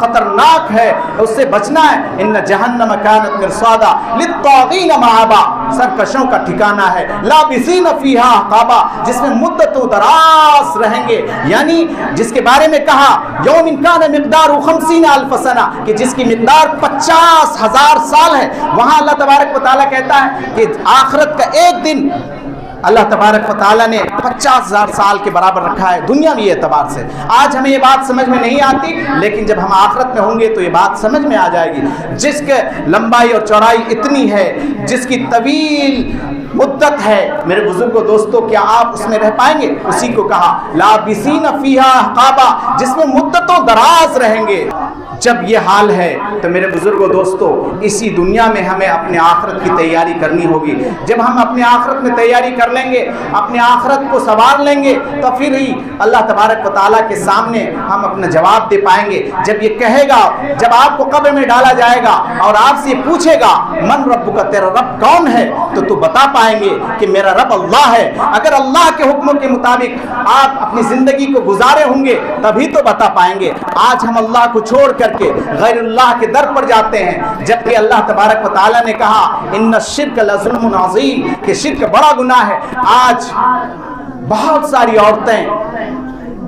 खतरनाक है, उससे बचना है। इन्न जहन्नम कानत मिरसादा लित्तागीन मआबा, सरकशों का ठिकाना है। लाबिसीन फीहा अहकाबा, जिसमें मुद्दतों दराज रहेंगे, यानी जिसके बारे में कहा यौमिन कान मिक़दारु 50 अल्फ सना, कि जिसकी मिक़दार 50,000 साल है। वहाँ अल्लाह तबारक व तआला कहता है कि आखिरत का एक दिन अल्लाह तबारक व तआला ने 50,000 साल के बराबर रखा है दुनियावी एतबार से। आज हमें ये बात समझ में नहीं आती, लेकिन जब हम आखिरत में होंगे तो ये बात समझ में आ जाएगी। जिसके लंबाई और चौड़ाई इतनी है, जिसकी तवील मुद्दत है, मेरे बुजुर्गों दोस्तों, क्या आप उसमें रह पाएंगे? उसी को कहा लाबिसीन फीहा अहकाबा, जिसमें मुद्दतों दराज रहेंगे। जब ये हाल है तो मेरे बुजुर्गों दोस्तों, इसी दुनिया में हमें अपने आखिरत की तैयारी करनी होगी। जब हम अपने आखिरत में तैयारी कर लेंगे, अपने आखिरत को संवार लेंगे, तो फिर ही अल्लाह तबारक व तआला के सामने हम अपना जवाब दे पाएंगे। जब ये कहेगा, जब आपको कब्र में डाला जाएगा और आपसे पूछेगा मन रब्बुका, तेरा रब कौन है, तो तू बता पाएंगे कि मेरा रब अल्लाह है। अगर अल्लाह के हुक्मों के मुताबिक आप अपनी जिंदगी को गुजारे होंगे तभी तो बता पाएंगे। आज हम अल्लाह को छोड़ करके गैरुल्लाह के दर पर जाते हैं, जबकि अल्लाह तबारक व तआला ने कहा इन्न शिर्क लज़ुल्मुन अज़ीम, कि शिर्क बड़ा गुनाह है। आज बहुत सारी औरतें,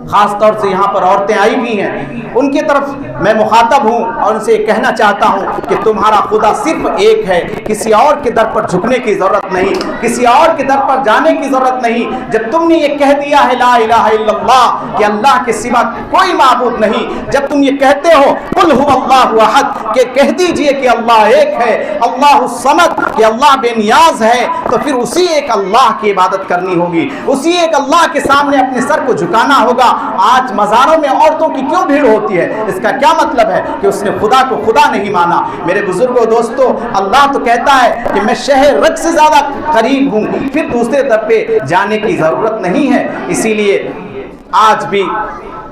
खास तौर से यहाँ पर औरतें आई भी हैं, उनकी तरफ मैं मुखातब हूँ और उनसे कहना चाहता हूँ कि तुम्हारा खुदा सिर्फ एक है, किसी और के दर पर झुकने की ज़रूरत नहीं, किसी और के दर पर जाने की ज़रूरत नहीं। जब तुमने ये कह दिया है ला इलाहा इल्लल्लाह, कि अल्लाह के सिवा कोई माबूद नहीं, जब तुम ये कहते हो कुल हुवल्लाहु अहद, कि कह दीजिए कि अल्लाह एक है, अल्लाहु समद, कि अल्लाह बेनियाज है, तो फिर उसी एक अल्लाह की इबादत करनी होगी, उसी एक अल्लाह के सामने अपने सर को झुकाना होगा। आज मज़ारों में औरतों की क्यों भीड़ होती है? इसका क्या मतलब है? कि उसने खुदा को खुदा नहीं माना। मेरे बुजुर्गों दोस्तों, अल्लाह तो कहता है कि मैं शहर रग से ज़्यादा करीब हूँ, फिर दूसरे दर पे जाने की ज़रूरत नहीं है। इसीलिए आज भी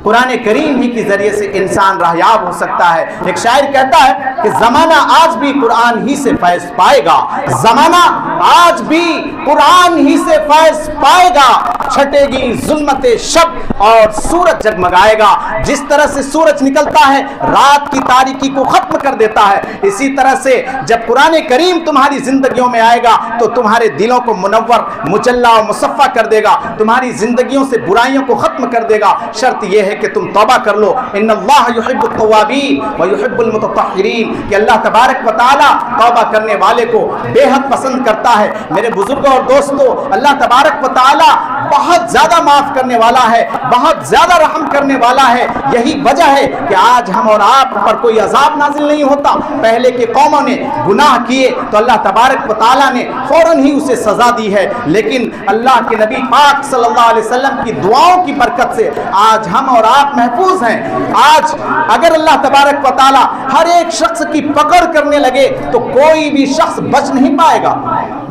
कुरान करीम ही के जरिए से इंसान राहयाब हो सकता है। एक शायर कहता है कि ज़माना आज भी कुरान ही से फैज़ पाएगा, ज़माना आज भी कुरान ही से फैज़ पाएगा, छटेगी ज़ुल्मते शब और सूरज जगमगाएगा। जिस तरह से सूरज निकलता है रात की तारीकी को ख़त्म कर देता है, इसी तरह से जब कुरान करीम तुम्हारी ज़िंदगियों में आएगा तो तुम्हारे दिलों को मुनव्वर, मुजल्ला और मुसफ़ा कर देगा, तुम्हारी ज़िंदगियों से बुराइयों को ख़त्म कर देगा। शर्त यह है कि तुम तौबा कर लो। इन्नल्लाह युहिब्बुत तव्वाबीन व युहिब्बुल मुतत्तहिरीन, कि अल्लाह तबारक व तआला तौबा करने वाले को बेहद पसंद करता है। मेरे बुजुर्गों और दोस्तों, अल्लाह तबारक व तआला बहुत ज़्यादा माफ़ करने वाला है, बहुत ज़्यादा रहम करने वाला है। यही वजह है कि आज हम और आप पर कोई अजाब नाजिल नहीं होता। पहले के कौमों ने गुनाह किए तो अल्लाह तबारक व तआला ने फ़ौरन ही उसे सज़ा दी है, लेकिन अल्लाह के नबी पाक सल्लल्लाहु अलैहि वसल्लम की दुआओं की बरकत से आज हम और आप महफूज हैं। आज अगर अल्लाह तबारक व तआला हर एक शख्स की पकड़ करने लगे तो कोई भी शख्स बच नहीं पाएगा,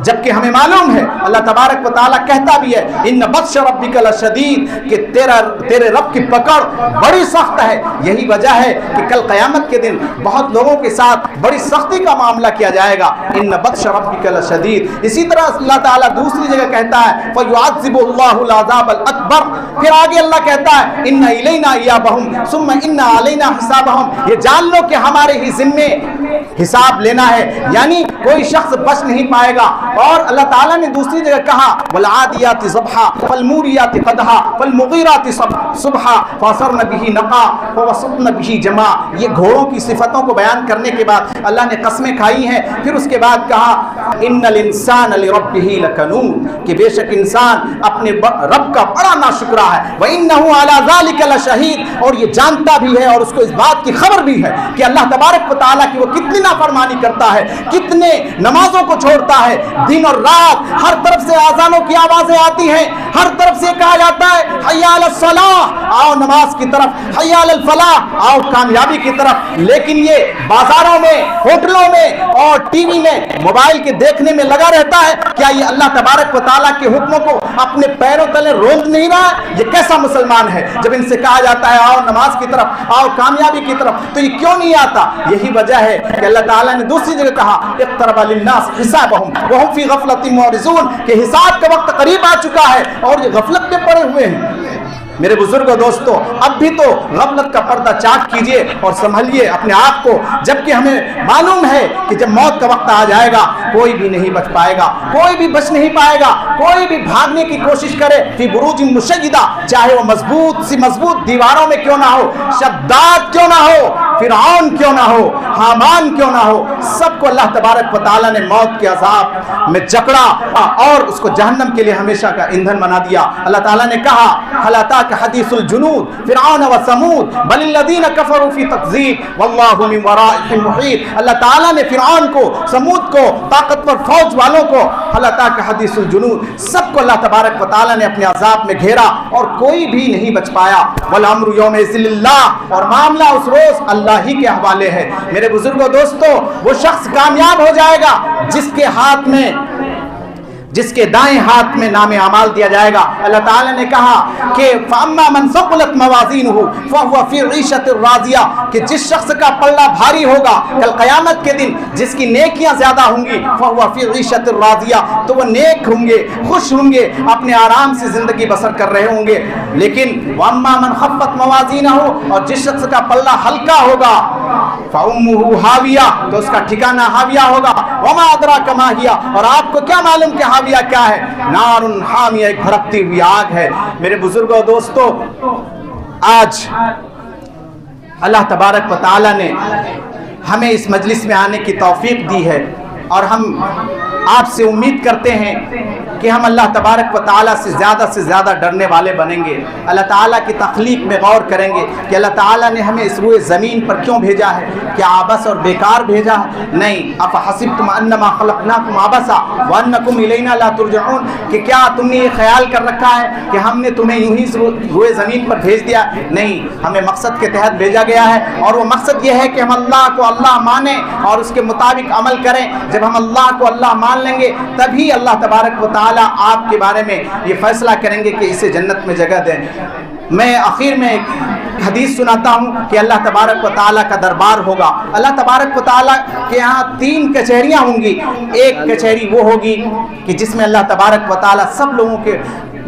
जबकि हमें मालूम है अल्लाह तबारक व तआला कहता भी है इन्न बत्श रब्बिका लशदीद, कि तेरे रब की पकड़ बड़ी सख्त है। यही वजह है कि कल क़यामत के दिन बहुत लोगों के साथ बड़ी सख्ती का मामला किया जाएगा। इन्न बत्श रब्बिका लशदीद। इसी तरह अल्लाह ताला दूसरी जगह कहता है फयुअज़्ज़िबुल्लाहुल अज़ाबल अकबर, फिर आगे अल्लाह कहता है इन्ना इलैना इयाबहुम सुम्मा इन्ना अलैना हिसाबहुम, ये जान लो कि हमारे ही जिम्मे हिसाब लेना है, यानी कोई शख्स बच नहीं पाएगा। और अल्लाह ताला ने दूसरी जगह कहा वल आदियाति ज़बहा फल मूरियाति क़दहा फल मुग़ीराति सुबहा फअसरन बिही नक़ा ववसतन बिही जमा। ये घोड़ों की सिफतों को बयान करने के बाद अल्लाह ने कसमें खाई हैं। फिर उसके बाद कहा इन्नल इंसान लिरब्बिही लकनून, कि बेशक इंसान अपने रब का बड़ा नाशुक्रा है। व इन्नहु अला ज़ालिका लशहीद, और ये जानता भी है और उसको इस बात की खबर भी है कि अल्लाह तबारक व तआला की वो कितनी नाफरमानी करता है, कितने नमाजों को छोड़ता है। दिन और रात हर तरफ से आज़ानों की आवाज़ें आती हैं, हर तरफ से कहा जाता है हय्या अलस सलाह, आओ नमाज की तरफ, हय्या अलल फलाह, आओ कामयाबी की तरफ। लेकिन ये बाजारों में, होटलों में और टीवी में, मोबाइल के देखने में लगा रहता है। क्या ये अल्लाह तबारक व तआला के हुक्मों को अपने पैरों तले रोंद नहीं रहा? ये कैसा मुसलमान है? जब इनसे कहा जाता है आओ नमाज की तरफ, आओ कामयाबी की तरफ, तो ये क्यों नहीं आता? यही वजह है कि अल्लाह ताला ने दूसरी जगह कहा इक़्तरबा लिन्नास हिसाबहुम व हुम फी गफलतिन मुअरिज़ून, कि हिसाब का वक्त करीब आ चुका है और ये गफलत में पड़े हुए हैं। میرے بزرگوں دوستوں، اب بھی تو غفلت کا پردہ چاک کیجئے اور سنبھلیے اپنے آپ کو، جبکہ ہمیں معلوم ہے کہ جب موت کا وقت آ جائے گا کوئی بھی نہیں بچ پائے گا، کوئی بھی بچ نہیں پائے گا۔ کوئی بھی بھاگنے کی کوشش کرے فی بروج مشیدہ، چاہے وہ مضبوط دیواروں میں کیوں نہ ہو، شداد کیوں نہ ہو، فرعون کیوں نہ ہو، حامان کیوں نہ ہو، سب کو اللہ تبارک و تعالیٰ نے موت کے عذاب میں جکڑا اور اس کو جہنم کے لیے ہمیشہ کا ایندھن بنا دیا۔ اللہ تعالیٰ نے کہا هل اتاك حدیث الجنود فرعون و ثمود بل الذین کفروا فی تکذیب واللہ من ورائهم محیط۔ اللہ تعالیٰ نے فرعون کو، ثمود کو، طاقتور فوج والوں کو، هل اتاك حدیث الجنود، سب کو اللہ تبارک و تعالیٰ نے اپنے عذاب میں گھیرا اور کوئی بھی نہیں بچ پایا۔ والامر یومئذ للہ، اور معاملہ اس روز اللہ ہی کے حوالے ہے۔ میرے بزرگوں دوستو، وہ شخص کامیاب ہو جائے گا جس کے دائیں ہاتھ میں نام اعمال دیا جائے گا۔ اللہ تعالیٰ نے کہا کہ فَأَمَّا مَنْ ثَقُلَتْ مَوَازِينُهُ فَهُوَ فِي عِيشَةٍ رَاضِيَةٍ، کہ جس شخص کا پلڑا بھاری ہوگا کل قیامت کے دن، جس کی نیکیاں زیادہ ہوں گی، فَهُوَ فِي عِيشَةٍ رَاضِيَةٍ، تو وہ نیک ہوں گے، خوش ہوں گے، اپنے آرام سے زندگی بسر کر رہے ہوں گے۔ لیکن وَأَمَّا مَنْ خَفَّتْ مَوَازِينُهُ، اور جس شخص کا پلڑا ہلکا ہوگا، فَأُمُّهُ هَاوِيَةٌ، تو اس کا ٹھکانہ ہاویہ ہوگا۔ وَمَا أَدْرَاكَ مَا هِيَ، اور آپ کو کیا معلوم کہ ہاویہ کیا ہے؟ نار حامیہ، ایک بھڑکتی ہوئی آگ ہے۔ میرے بزرگوں دوستو، آج اللہ تبارک و تعالی نے ہمیں اس مجلس میں آنے کی توفیق دی ہے اور ہم آپ سے امید کرتے ہیں کہ ہم اللہ تبارک و تعالیٰ سے زیادہ ڈرنے والے بنیں گے، اللہ تعالیٰ کی تخلیق میں غور کریں گے کہ اللہ تعالیٰ نے ہمیں اس روئے زمین پر کیوں بھیجا ہے، کیا عبث اور بیکار بھیجا ہے؟ نہیں۔ افحسبتم انما خلقناکم عبثا وانکم الینا لا ترجعون، کہ کیا تم نے یہ خیال کر رکھا ہے کہ ہم نے تمہیں یوں ہی روئے زمین پر بھیج دیا؟ نہیں، ہمیں مقصد کے تحت بھیجا گیا ہے، اور وہ مقصد یہ ہے کہ ہم اللہ کو اللہ مانیں اور اس کے مطابق عمل کریں۔ جب ہم اللہ کو اللہ مان لیں گے تبھی اللہ تبارک و تعالیٰ آپ کے بارے میں یہ فیصلہ کریں گے کہ اسے جنت میں جگہ دیں۔ میں آخر میں ایک حدیث سناتا ہوں کہ اللہ تبارک و تعالیٰ کا دربار ہوگا۔ اللہ تبارک و تعالیٰ کے یہاں 3 کچہریاں ہوں گی۔ ایک کچہری وہ ہوگی کہ جس میں اللہ تبارک و تعالیٰ سب لوگوں کے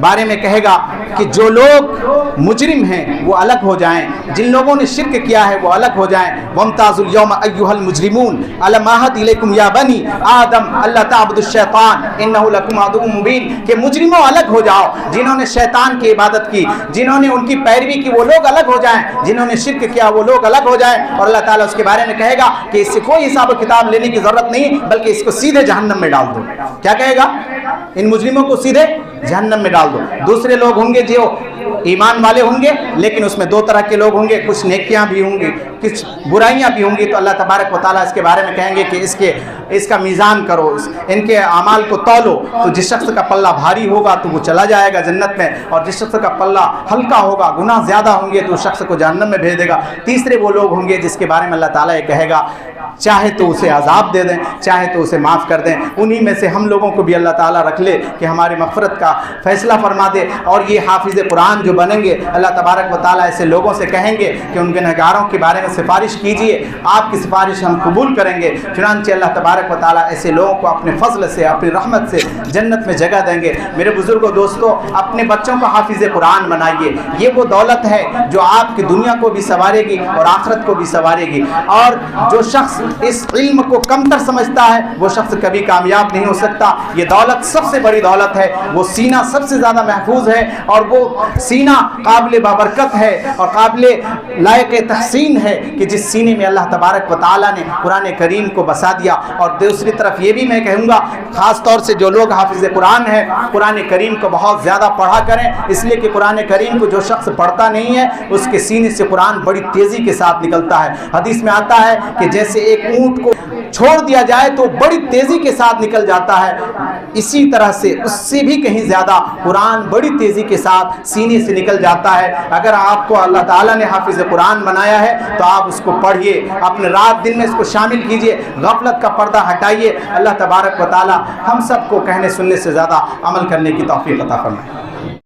بارے میں کہے گا کہ جو لوگ مجرم ہیں وہ الگ ہو جائیں، جن لوگوں نے شرک کیا ہے وہ الگ ہو جائیں۔ وَامْتَازُوا الْيَوْمَ أَيُّهَا الْمُجْرِمُونَ أَلَمْ أَعْهَدْ إِلَيْكُمْ يَا بَنِي آدَمَ أَلَّا تَعْبُدُوا الشَّيْطَانَ إِنَّهُ لَكُمْ عَدُوٌّ مُّبِينٌ، کہ مجرموں الگ ہو جاؤ، جنہوں نے شیطان کی عبادت کی، جنہوں نے ان کی پیروی کی، وہ لوگ الگ ہو جائیں، جنہوں نے شرک کیا وہ لوگ الگ ہو جائیں۔ اور اللہ تعالیٰ اس کے بارے میں کہے گا کہ اس سے کوئی حساب و کتاب لینے کی ضرورت نہیں، بلکہ اس کو سیدھے جہنم میں ڈال دو۔ کیا کہے گا؟ ان مجرموں کو سیدھے جہنم میں ڈال دو۔ دوسرے لوگ ہوں گے جو ایمان والے ہوں گے، لیکن اس میں 2 طرح کے لوگ ہوں گے، کچھ نیکیاں بھی ہوں گی، کچھ برائیاں بھی ہوں گی۔ تو اللہ تبارک و تعالیٰ اس کے بارے میں کہیں گے کہ اس کا میزان کرو، ان کے اعمال کو تولو، تو جس شخص کا پلہ بھاری ہوگا تو وہ چلا جائے گا جنت میں، اور جس شخص کا پلہ ہلکا ہوگا، گناہ زیادہ ہوں گے، تو اس شخص کو جہنم میں بھیج دے گا۔ تیسرے وہ لوگ ہوں گے جس کے بارے میں اللہ تعالیٰ یہ کہے گا چاہے تو اسے عذاب دے دیں، چاہے تو اسے معاف کر دیں۔ انہی میں سے ہم لوگوں کو بھی اللہ تعالیٰ رکھ لے کہ ہماری مغفرت کا فیصلہ فرما دے۔ اور یہ حافظ قرآن جو بنیں گے، اللہ تبارک و تعالیٰ ایسے لوگوں سے کہیں گے کہ ان گنہگاروں کے بارے میں سفارش کیجئے، آپ کی سفارش ہم قبول کریں گے۔ چنانچہ اللہ تبارک و تعالیٰ ایسے لوگوں کو اپنے فضل سے، اپنی رحمت سے جنت میں جگہ دیں گے۔ میرے بزرگوں دوستو، اپنے بچوں کو حافظ قرآن بنائیے، یہ وہ دولت ہے جو آپ کی دنیا کو بھی سنوارے گی اور آخرت کو بھی سنوارے گی۔ اور جو شخص اس علم کو کم تر سمجھتا ہے وہ شخص کبھی کامیاب نہیں ہو سکتا۔ یہ دولت سب سے بڑی دولت ہے، وہ سینہ سب سے زیادہ محفوظ ہے، اور وہ سینہ قابل بابرکت ہے اور قابل لائق تحسین ہے کہ جس سینے میں اللہ تبارک و تعالیٰ نے قرآن کریم کو بسا دیا۔ اور دوسری طرف یہ بھی میں کہوں گا، خاص طور سے جو لوگ حافظ قرآن ہیں، قرآن کریم کو بہت زیادہ پڑھا کریں، اس لیے کہ قرآن کریم کو جو شخص پڑھتا نہیں ہے اس کے سینے سے قرآن بڑی تیزی کے ساتھ نکلتا ہے۔ حدیث میں آتا ہے کہ جیسے ایک اونٹ کو چھوڑ دیا جائے تو بڑی تیزی کے ساتھ نکل جاتا ہے، اسی طرح سے اس سے بھی کہیں زیادہ قرآن بڑی تیزی کے ساتھ سینے سے نکل جاتا ہے۔ اگر آپ کو اللہ تعالیٰ نے حافظ قرآن بنایا ہے تو آپ اس کو پڑھیے، اپنے رات دن میں اس کو شامل کیجئے، غفلت کا پردہ ہٹائیے۔ اللہ تبارک و تعالیٰ ہم سب کو کہنے سننے سے زیادہ عمل کرنے کی توفیق عطا فرمائے۔